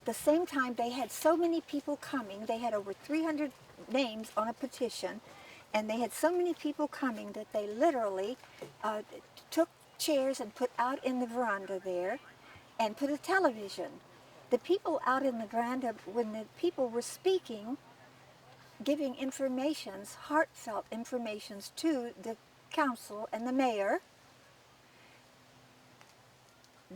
At the same time, they had so many people coming. They had over 300 names on a petition, and they had so many people coming that they literally took chairs and put out in the veranda there and put a television. The people out in the veranda, when the people were speaking, giving informations, heartfelt informations to the council and the mayor,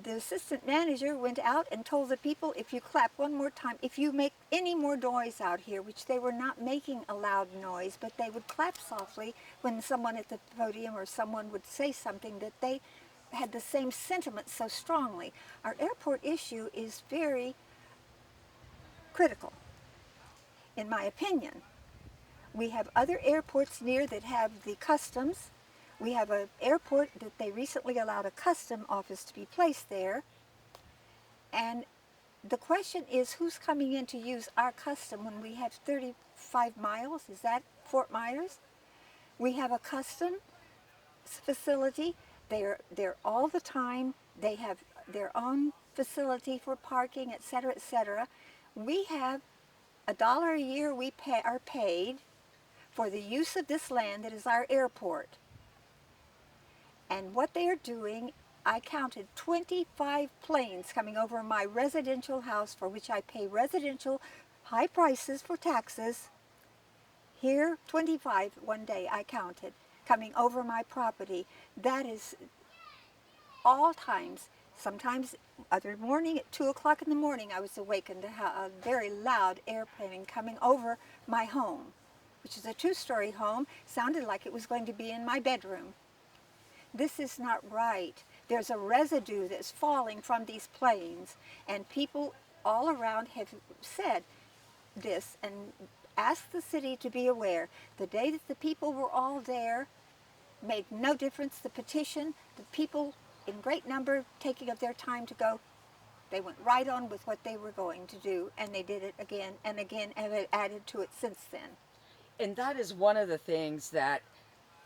the assistant manager went out and told the people, if you clap one more time, if you make any more noise out here, which they were not making a loud noise, but they would clap softly when someone at the podium or someone would say something that they had the same sentiment so strongly. Our airport issue is very critical, in my opinion. We have other airports near that have the customs. We have an airport that they recently allowed a custom office to be placed there. And the question is, who's coming in to use our custom when we have 35 miles? Is that Fort Myers? We have a custom facility. They're there all the time. They have their own facility for parking, etc., etc. We have $1 a year are paid for the use of this land that is our airport. And what they are doing, I counted 25 planes coming over my residential house, for which I pay residential high prices for taxes. Here, 25 one day I counted, coming over my property. That is all times. Sometimes, other morning at 2 o'clock in the morning, I was awakened to a very loud airplane coming over my home, which is a 2-story home. Sounded like it was going to be in my bedroom. This is not right. There's a residue that's falling from these planes, and people all around have said this and asked the city to be aware. The day that the people were all there made no difference. The petition, the people in great number taking of their time to go, they went right on with what they were going to do, and they did it again and again, and have added to it since then. And that is one of the things that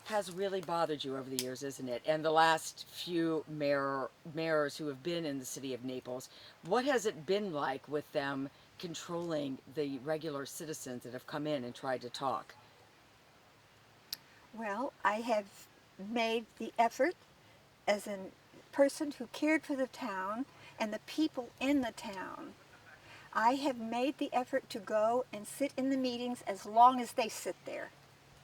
has really bothered you over the years, isn't it? And the last few mayors who have been in the city of Naples, what has it been like with them controlling the regular citizens that have come in and tried to talk? Well, I have made the effort as a person who cared for the town and the people in the town. I have made the effort to go and sit in the meetings as long as they sit there.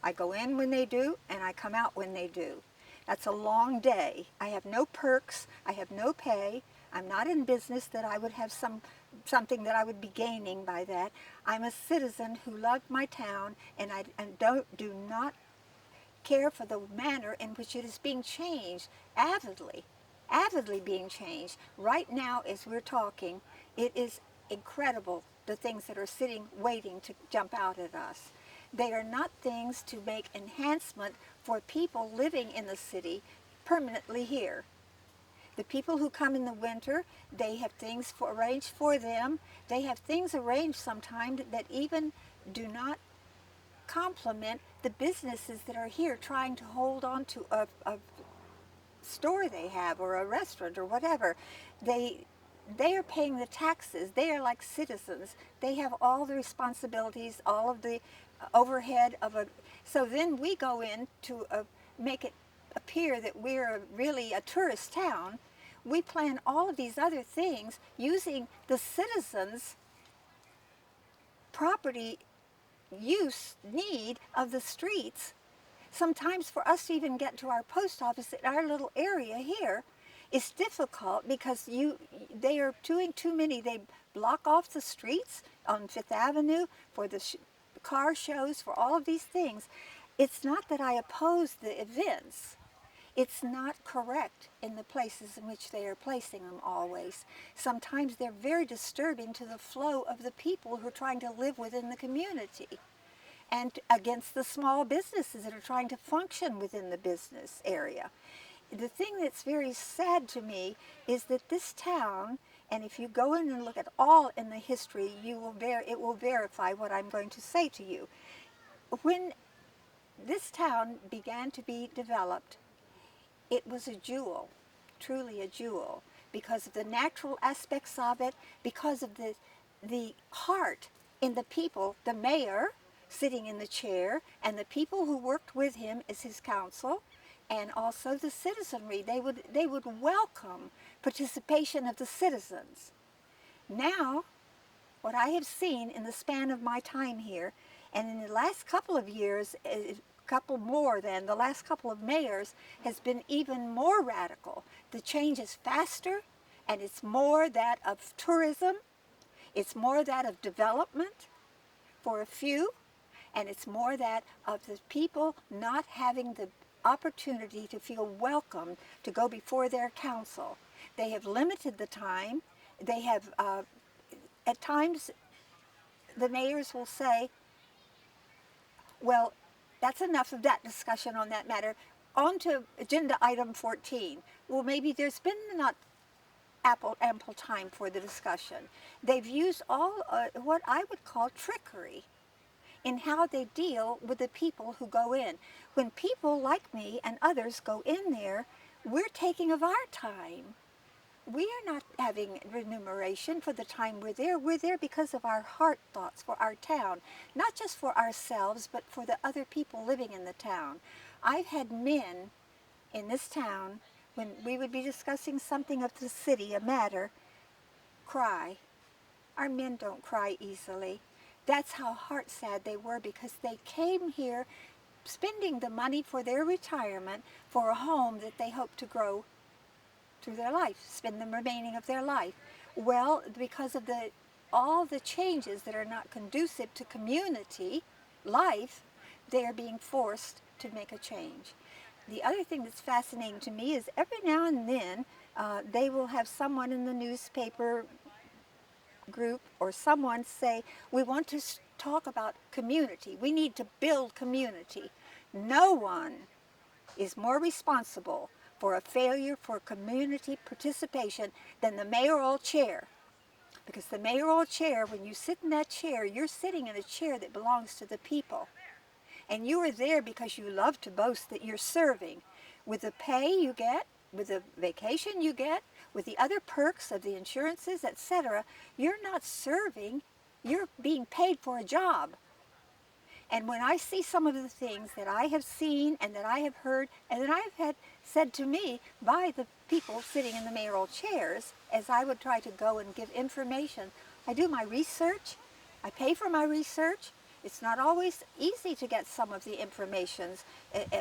I go in when they do, and I come out when they do. That's a long day. I have no perks. I have no pay. I'm not in business that I would have something that I would be gaining by that. I'm a citizen who loved my town, and I do not care for the manner in which it is being changed, avidly being changed. Right now, as we're talking, it is incredible, the things that are sitting waiting to jump out at us. They are not things to make enhancement for people living in the city permanently here. The people who come in the winter, they have things arranged for them. They have things arranged sometimes that even do not complement the businesses that are here trying to hold on to a store they have, or a restaurant, or whatever. They are paying the taxes. They are like citizens. They have all the responsibilities, all of the overhead of a. So then we go in to make it appear that we're really a tourist town. We plan all of these other things using the citizens' property need of the streets. Sometimes for us to even get to our post office in our little area here is difficult because they are doing too many. They block off the streets on Fifth Avenue for the car shows, for all of these things. It's not that I oppose the events. It's not correct in the places in which they are placing them always. Sometimes they're very disturbing to the flow of the people who are trying to live within the community, and against the small businesses that are trying to function within the business area. The thing that's very sad to me is that this town, and if you go in and look at all in the history, it will verify what I'm going to say to you. When this town began to be developed, it was a jewel, truly a jewel, because of the natural aspects of it, because of the the heart in the people, the mayor sitting in the chair, and the people who worked with him as his council, and also the citizenry. They would welcome participation of the citizens. Now, what I have seen in the span of my time here, and in the last couple of years, couple more than the last couple of mayors, has been even more radical. The change is faster, and it's more that of tourism, it's more that of development for a few, and it's more that of the people not having the opportunity to feel welcome to go before their council. They have limited the time. They have, at times, the mayors will say, well, that's enough of that discussion on that matter. On to agenda item 14. Well, maybe there's been not ample time for the discussion. They've used all what I would call trickery in how they deal with the people who go in. When people like me and others go in there, we're taking of our time. We are not having remuneration for the time we're there. We're there because of our heart thoughts for our town, not just for ourselves, but for the other people living in the town. I've had men in this town, when we would be discussing something of the city, a matter, cry. Our men don't cry easily. That's how heart sad they were, because they came here spending the money for their retirement for a home that they hope to grow through their life, spend the remaining of their life. Well, because of all the changes that are not conducive to community life, they are being forced to make a change. The other thing that's fascinating to me is every now and then they will have someone in the newspaper group or someone say, we want to talk about community. We need to build community. No one is more responsible for a failure for community participation than the mayoral chair. Because the mayoral chair, when you sit in that chair, you're sitting in a chair that belongs to the people. And you are there because you love to boast that you're serving. With the pay you get, with the vacation you get, with the other perks of the insurances, etc., you're not serving, you're being paid for a job. And when I see some of the things that I have seen and that I have heard and that I've had said to me by the people sitting in the mayoral chairs, as I would try to go and give information, I do my research, I pay for my research. It's not always easy to get some of the informations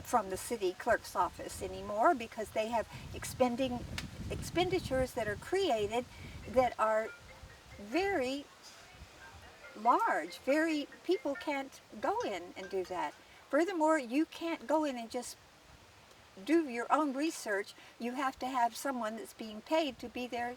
from the city clerk's office anymore, because they have expenditures that are created that are very large. People can't go in and do that. Furthermore, you can't go in and just do your own research. You have to have someone that's being paid to be there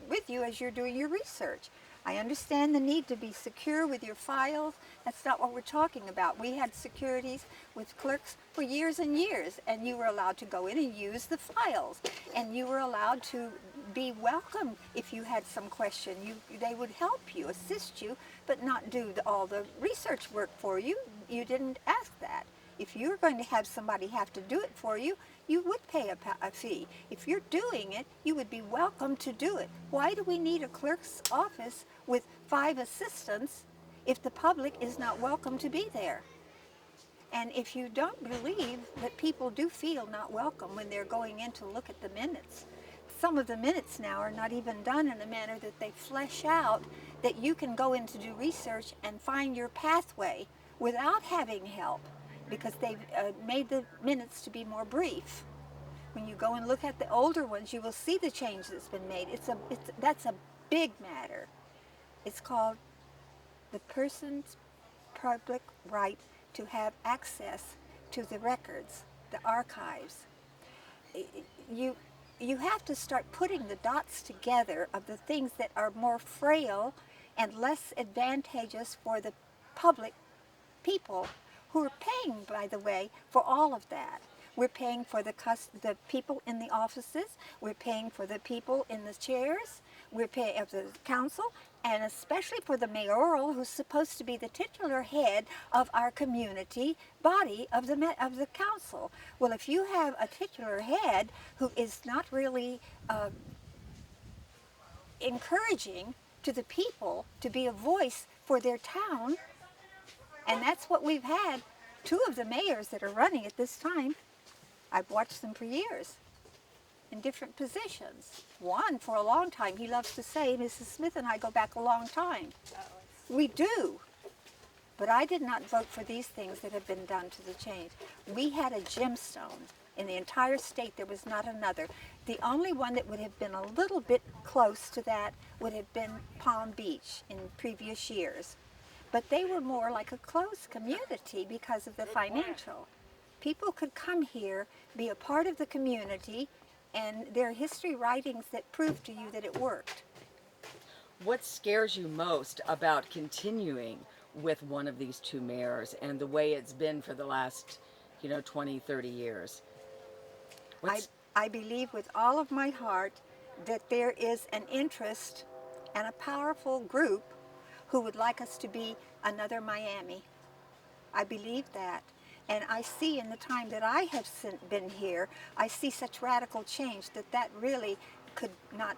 with you as you're doing your research. I understand the need to be secure with your files. That's not what we're talking about. We had securities with clerks for years and years, and you were allowed to go in and use the files, and you were allowed to be welcomed if you had some question. They would help you, assist you, but not do all the research work for you. You didn't ask that. If you're going to have somebody have to do it for you, you would pay a fee. If you're doing it, you would be welcome to do it. Why do we need a clerk's office with 5 assistants if the public is not welcome to be there? And if you don't believe that people do feel not welcome when they're going in to look at the minutes, some of the minutes now are not even done in a manner that they flesh out that you can go in to do research and find your pathway without having help, because they've made the minutes to be more brief. When you go and look at the older ones, you will see the change that's been made. That's a big matter. It's called the person's public right to have access to the records, the archives. You have to start putting the dots together of the things that are more frail and less advantageous for the public people who are paying, by the way, for all of that. We're paying for the people in the offices, we're paying for the people in the chairs, we're paying for the council, and especially for the mayoral, who's supposed to be the titular head of our community body of the council. Well, if you have a titular head who is not really encouraging to the people to be a voice for their town. And that's what we've had. Two of the mayors that are running at this time, I've watched them for years in different positions. One for a long time. He loves to say, Mrs. Smith and I go back a long time. We do. But I did not vote for these things that have been done to the change. We had a gemstone. In the entire state, there was not another. The only one that would have been a little bit close to that would have been Palm Beach in previous years. But they were more like a closed community because of the financial. People could come here, be a part of the community, and there are history writings that prove to you that it worked. What scares you most about continuing with one of these two mayors and the way it's been for the last, 20, 30 years? I believe with all of my heart that there is an interest and a powerful group who would like us to be another Miami. I believe that. And I see in the time that I have been here, I see such radical change that really could not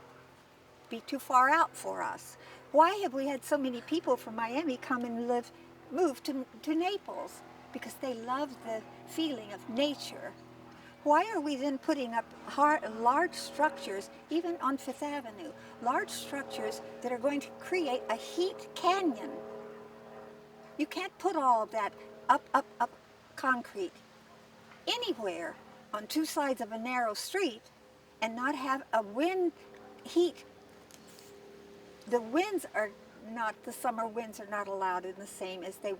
be too far out for us. Why have we had so many people from Miami come and move to Naples? Because they love the feeling of nature. Why are we then putting up large structures, even on Fifth Avenue, large structures that are going to create a heat canyon? You can't put all of that up concrete anywhere on two sides of a narrow street and not have a heat. The summer winds are not allowed in the same as they were.